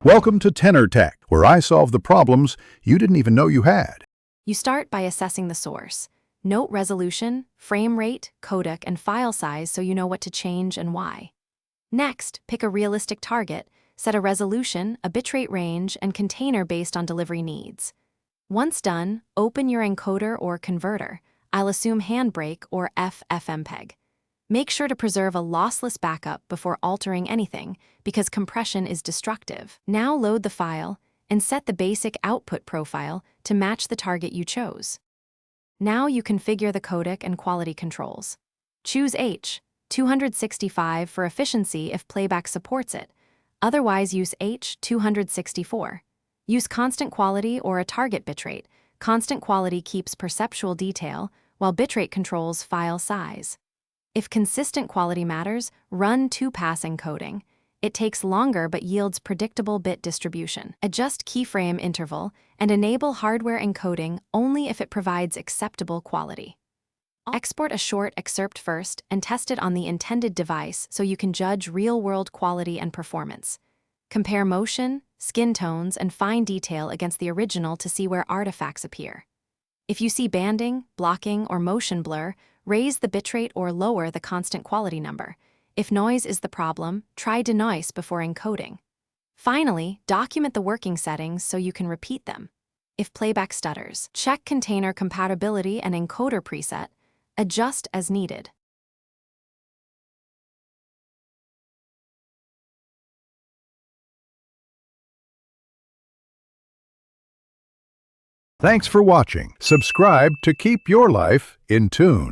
Welcome to Tenor Tech, where I solve the problems you didn't even know you had. You start by assessing the source. Note resolution, frame rate, codec, and file size so you know what to change and why. Next, pick a realistic target, set a resolution, a bitrate range, and container based on delivery needs. Once done, open your encoder or converter. I'll assume Handbrake or FFmpeg. Make sure to preserve a lossless backup before altering anything, because compression is destructive. Now load the file and set the basic output profile to match the target you chose. Now you configure the codec and quality controls. Choose H265 for efficiency if playback supports it. Otherwise, use H264. Use constant quality or a target bitrate. Constant quality keeps perceptual detail, while bitrate controls file size. If consistent quality matters, run two-pass encoding. It takes longer but yields predictable bit distribution. Adjust keyframe interval and enable hardware encoding only if it provides acceptable quality. Export a short excerpt first and test it on the intended device so you can judge real-world quality and performance. Compare motion, skin tones, and fine detail against the original to see where artifacts appear. If you see banding, blocking, or motion blur, raise the bitrate or lower the constant quality number. If noise is the problem, try denoise before encoding. Finally, document the working settings so you can repeat them. If playback stutters, check container compatibility and encoder preset. Adjust as needed. Thanks for watching. Subscribe to keep your life in tune.